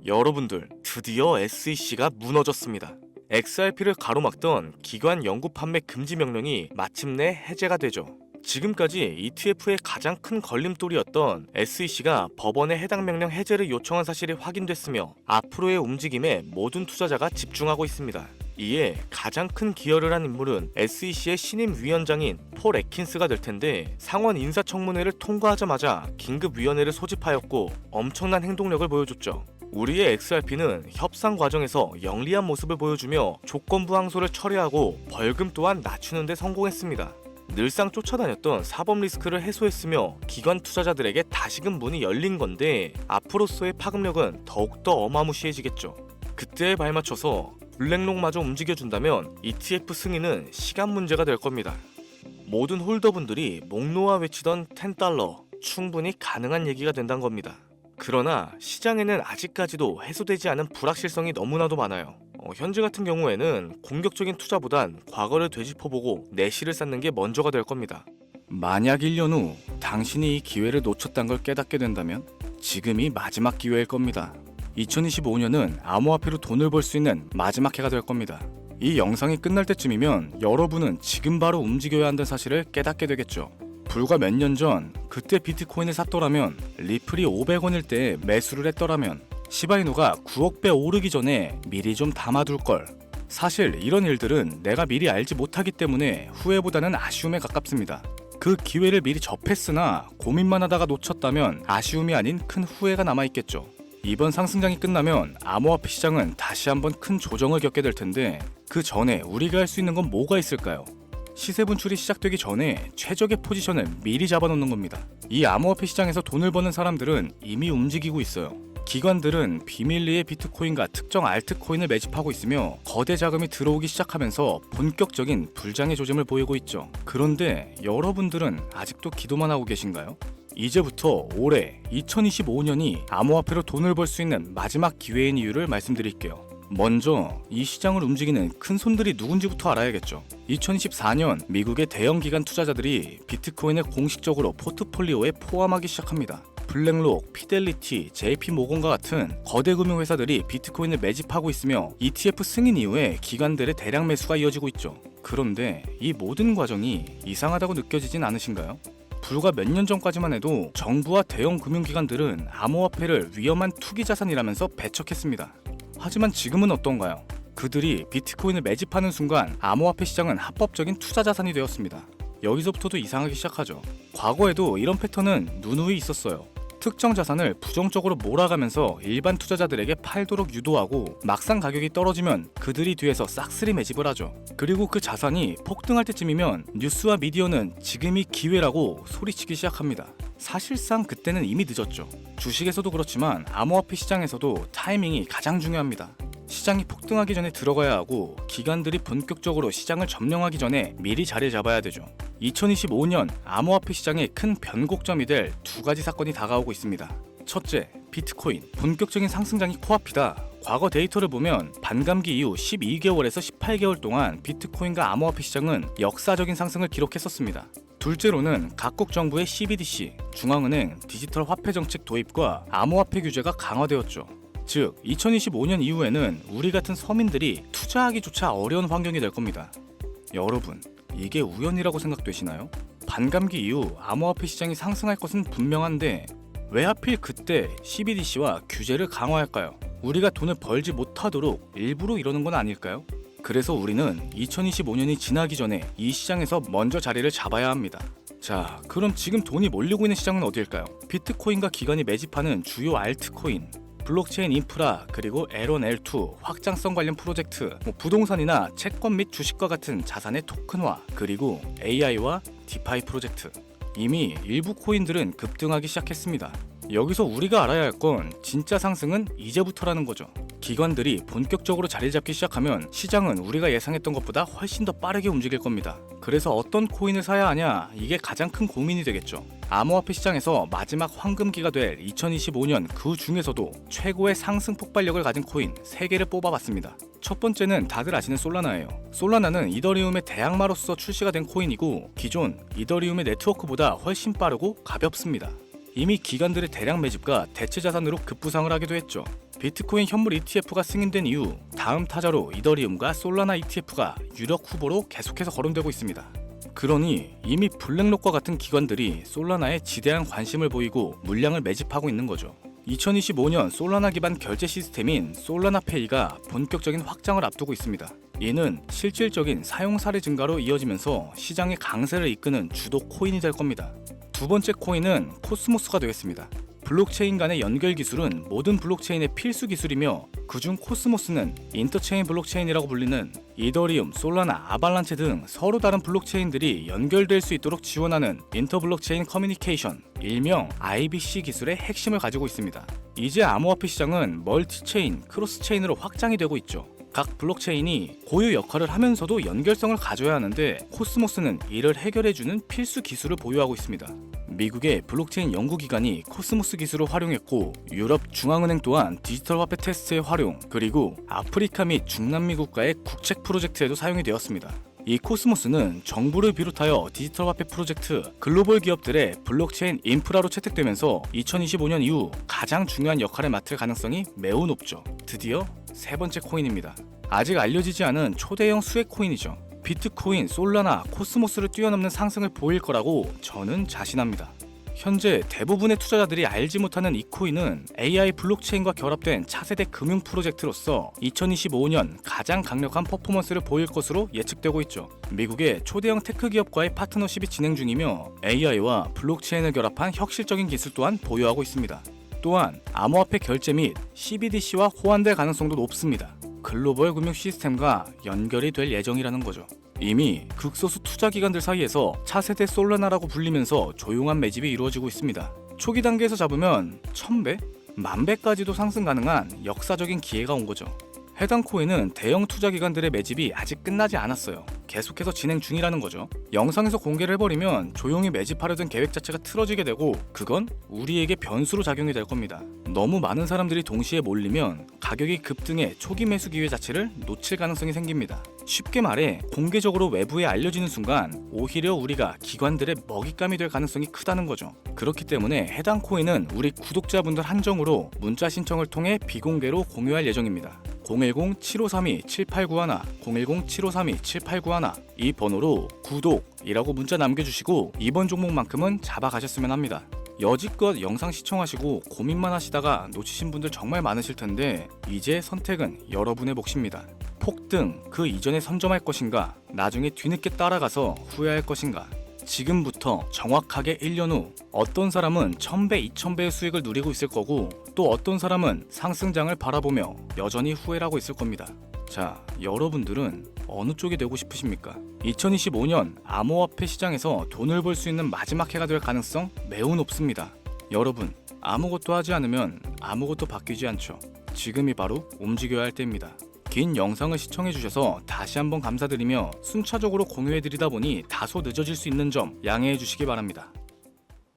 여러분들, 드디어 SEC가 무너졌습니다. XRP를 가로막던 기관 연구 판매 금지 명령이 마침내 해제가 되죠. 지금까지 ETF의 가장 큰 걸림돌이었던 SEC가 법원에 해당 명령 해제를 요청한 사실이 확인됐으며 앞으로의 움직임에 모든 투자자가 집중하고 있습니다. 이에 가장 큰 기여를 한 인물은 SEC의 신임 위원장인 폴 애킨스가 될 텐데, 상원 인사청문회를 통과하자마자 긴급위원회를 소집하였고 엄청난 행동력을 보여줬죠. 우리의 XRP는 협상 과정에서 영리한 모습을 보여주며 조건부 항소를 철회하고 벌금 또한 낮추는 데 성공했습니다. 늘상 쫓아다녔던 사법 리스크를 해소했으며 기관 투자자들에게 다시금 문이 열린 건데, 앞으로서의 파급력은 더욱더 어마무시해지겠죠. 그때에 발맞춰서 블랙록마저 움직여준다면 ETF 승인은 시간 문제가 될 겁니다. 모든 홀더분들이 목 놓아 외치던 $10 충분히 가능한 얘기가 된다는 겁니다. 그러나 시장에는 아직까지도 해소되지 않은 불확실성이 너무나도 많아요. 현재 같은 경우에는 공격적인 투자보단 과거를 되짚어보고 내실을 쌓는 게 먼저가 될 겁니다. 만약 1년 후 당신이 이 기회를 놓쳤다는 걸 깨닫게 된다면 지금이 마지막 기회일 겁니다. 2025년은 암호화폐로 돈을 벌 수 있는 마지막 해가 될 겁니다. 이 영상이 끝날 때쯤이면 여러분은 지금 바로 움직여야 한다는 사실을 깨닫게 되겠죠. 불과 몇 년 전 그때 비트코인을 샀더라면, 리플이 500원일 때 매수를 했더라면, 시바이누가 9억 배 오르기 전에 미리 좀 담아둘 걸. 사실 이런 일들은 내가 미리 알지 못하기 때문에 후회보다는 아쉬움에 가깝습니다. 그 기회를 미리 접했으나 고민만 하다가 놓쳤다면 아쉬움이 아닌 큰 후회가 남아있겠죠. 이번 상승장이 끝나면 암호화폐 시장은 다시 한번 큰 조정을 겪게 될 텐데, 그 전에 우리가 할 수 있는 건 뭐가 있을까요? 시세 분출이 시작되기 전에 최적의 포지션을 미리 잡아놓는 겁니다. 이 암호화폐 시장에서 돈을 버는 사람들은 이미 움직이고 있어요. 기관들은 비밀리에 비트코인과 특정 알트코인을 매집하고 있으며 거대 자금이 들어오기 시작하면서 본격적인 불장의 조짐을 보이고 있죠. 그런데 여러분들은 아직도 기도만 하고 계신가요? 이제부터 올해 2025년이 암호화폐로 돈을 벌 수 있는 마지막 기회인 이유를 말씀드릴게요. 먼저 이 시장을 움직이는 큰 손들이 누군지부터 알아야겠죠. 2024년 미국의 대형 기관 투자자들이 비트코인을 공식적으로 포트폴리오에 포함하기 시작합니다. 블랙록, 피델리티, JP모건과 같은 거대 금융회사들이 비트코인을 매집하고 있으며 ETF 승인 이후에 기관들의 대량 매수가 이어지고 있죠. 그런데 이 모든 과정이 이상하다고 느껴지진 않으신가요? 불과 몇 년 전까지만 해도 정부와 대형 금융기관들은 암호화폐를 위험한 투기자산이라면서 배척했습니다. 하지만 지금은 어떤가요? 그들이 비트코인을 매집하는 순간 암호화폐 시장은 합법적인 투자자산이 되었습니다. 여기서부터도 이상하기 시작하죠. 과거에도 이런 패턴은 누누이 있었어요. 특정 자산을 부정적으로 몰아가면서 일반 투자자들에게 팔도록 유도하고, 막상 가격이 떨어지면 그들이 뒤에서 싹쓸이 매집을 하죠. 그리고 그 자산이 폭등할 때쯤이면 뉴스와 미디어는 지금이 기회라고 소리치기 시작합니다. 사실상 그때는 이미 늦었죠. 주식에서도 그렇지만 암호화폐 시장에서도 타이밍이 가장 중요합니다. 시장이 폭등하기 전에 들어가야 하고, 기관들이 본격적으로 시장을 점령하기 전에 미리 자리를 잡아야 되죠. 2025년 암호화폐 시장의 큰 변곡점이 될 두 가지 사건이 다가오고 있습니다. 첫째, 비트코인 본격적인 상승장이 코앞이다. 과거 데이터를 보면 반감기 이후 12개월에서 18개월 동안 비트코인과 암호화폐 시장은 역사적인 상승을 기록했었습니다. 둘째로는 각국 정부의 CBDC, 중앙은행 디지털 화폐 정책 도입과 암호화폐 규제가 강화되었죠. 즉, 2025년 이후에는 우리 같은 서민들이 투자하기조차 어려운 환경이 될 겁니다. 여러분, 이게 우연이라고 생각되시나요? 반감기 이후 암호화폐 시장이 상승할 것은 분명한데 왜 하필 그때 CBDC와 규제를 강화할까요? 우리가 돈을 벌지 못하도록 일부러 이러는 건 아닐까요? 그래서 우리는 2025년이 지나기 전에 이 시장에서 먼저 자리를 잡아야 합니다. 자, 그럼 지금 돈이 몰리고 있는 시장은 어디일까요? 비트코인과 기관이 매집하는 주요 알트코인, 블록체인 인프라, 그리고 L1, L2 확장성 관련 프로젝트, 부동산이나 채권 및 주식과 같은 자산의 토큰화, 그리고 AI와 디파이 프로젝트. 이미 일부 코인들은 급등하기 시작했습니다. 여기서 우리가 알아야 할 건 진짜 상승은 이제부터라는 거죠. 기관들이 본격적으로 자리 잡기 시작하면 시장은 우리가 예상했던 것보다 훨씬 더 빠르게 움직일 겁니다. 그래서 어떤 코인을 사야 하냐, 이게 가장 큰 고민이 되겠죠. 암호화폐 시장에서 마지막 황금기가 될 2025년 그 중에서도 최고의 상승 폭발력을 가진 코인 3개를 뽑아봤습니다. 첫 번째는 다들 아시는 솔라나예요. 솔라나는 이더리움의 대항마로서 출시가 된 코인이고, 기존 이더리움의 네트워크보다 훨씬 빠르고 가볍습니다. 이미 기관들의 대량 매집과 대체 자산으로 급부상을 하기도 했죠. 비트코인 현물 ETF가 승인된 이후 다음 타자로 이더리움과 솔라나 ETF가 유력 후보로 계속해서 거론되고 있습니다. 그러니 이미 블랙록과 같은 기관들이 솔라나에 지대한 관심을 보이고 물량을 매집하고 있는 거죠. 2025년 솔라나 기반 결제 시스템인 솔라나페이가 본격적인 확장을 앞두고 있습니다. 이는 실질적인 사용 사례 증가로 이어지면서 시장의 강세를 이끄는 주도 코인이 될 겁니다. 두 번째 코인은 코스모스가 되겠습니다. 블록체인 간의 연결 기술은 모든 블록체인의 필수 기술이며 그중 코스모스는 인터체인 블록체인이라고 불리는 이더리움, 솔라나, 아발란체 등 서로 다른 블록체인들이 연결될 수 있도록 지원하는 인터블록체인 커뮤니케이션, 일명 IBC 기술의 핵심을 가지고 있습니다. 이제 암호화폐 시장은 멀티체인, 크로스체인으로 확장이 되고 있죠. 각 블록체인이 고유 역할을 하면서도 연결성을 가져야 하는데 코스모스는 이를 해결해주는 필수 기술을 보유하고 있습니다. 미국의 블록체인 연구기관이 코스모스 기술을 활용했고 유럽 중앙은행 또한 디지털 화폐 테스트의 활용, 그리고 아프리카 및 중남미 국가의 국책 프로젝트에도 사용이 되었습니다. 이 코스모스는 정부를 비롯하여 디지털 화폐 프로젝트, 글로벌 기업들의 블록체인 인프라로 채택되면서 2025년 이후 가장 중요한 역할을 맡을 가능성이 매우 높죠. 드디어 세 번째 코인입니다. 아직 알려지지 않은 초대형 수혜 코인이죠. 비트코인, 솔라나, 코스모스를 뛰어넘는 상승을 보일 거라고 저는 자신합니다. 현재 대부분의 투자자들이 알지 못하는 이 코인은 AI 블록체인과 결합된 차세대 금융 프로젝트로서 2025년 가장 강력한 퍼포먼스를 보일 것으로 예측되고 있죠. 미국의 초대형 테크 기업과의 파트너십이 진행 중이며 AI와 블록체인을 결합한 혁실적인 기술 또한 보유하고 있습니다. 또한 암호화폐 결제 및 CBDC와 호환될 가능성도 높습니다. 글로벌 금융 시스템과 연결이 될 예정이라는 거죠. 이미 극소수 투자 기관들 사이에서 차세대 솔라나라고 불리면서 조용한 매집이 이루어지고 있습니다. 초기 단계에서 잡으면 1000배, 10,000배까지도 상승 가능한 역사적인 기회가 온 거죠. 해당 코인은 대형 투자 기관들의 매집이 아직 끝나지 않았어요. 계속해서 진행 중이라는 거죠. 영상에서 공개를 해버리면 조용히 매집하려던 계획 자체가 틀어지게 되고 그건 우리에게 변수로 작용이 될 겁니다. 너무 많은 사람들이 동시에 몰리면 가격이 급등해 초기 매수 기회 자체를 놓칠 가능성이 생깁니다. 쉽게 말해 공개적으로 외부에 알려지는 순간 오히려 우리가 기관들의 먹잇감이 될 가능성이 크다는 거죠. 그렇기 때문에 해당 코인은 우리 구독자분들 한정으로 문자 신청을 통해 비공개로 공유할 예정입니다. 010-7532-7891, 010-7532-7891 이 번호로 구독이라고 문자 남겨주시고 이번 종목만큼은 잡아가셨으면 합니다. 여지껏 영상 시청하시고 고민만 하시다가 놓치신 분들 정말 많으실 텐데 이제 선택은 여러분의 몫입니다. 폭등 그 이전에 선점할 것인가, 나중에 뒤늦게 따라가서 후회할 것인가. 지금부터 정확하게 1년 후 어떤 사람은 1000배, 2000배의 수익을 누리고 있을 거고 또 어떤 사람은 상승장을 바라보며 여전히 후회를 하고 있을 겁니다. 자, 여러분들은 어느 쪽이 되고 싶으십니까? 2025년 암호화폐 시장에서 돈을 벌 수 있는 마지막 해가 될 가능성 매우 높습니다. 여러분, 아무것도 하지 않으면 아무것도 바뀌지 않죠. 지금이 바로 움직여야 할 때입니다. 긴 영상을 시청해주셔서 다시 한번 감사드리며 순차적으로 공유해드리다 보니 다소 늦어질 수 있는 점 양해해 주시기 바랍니다.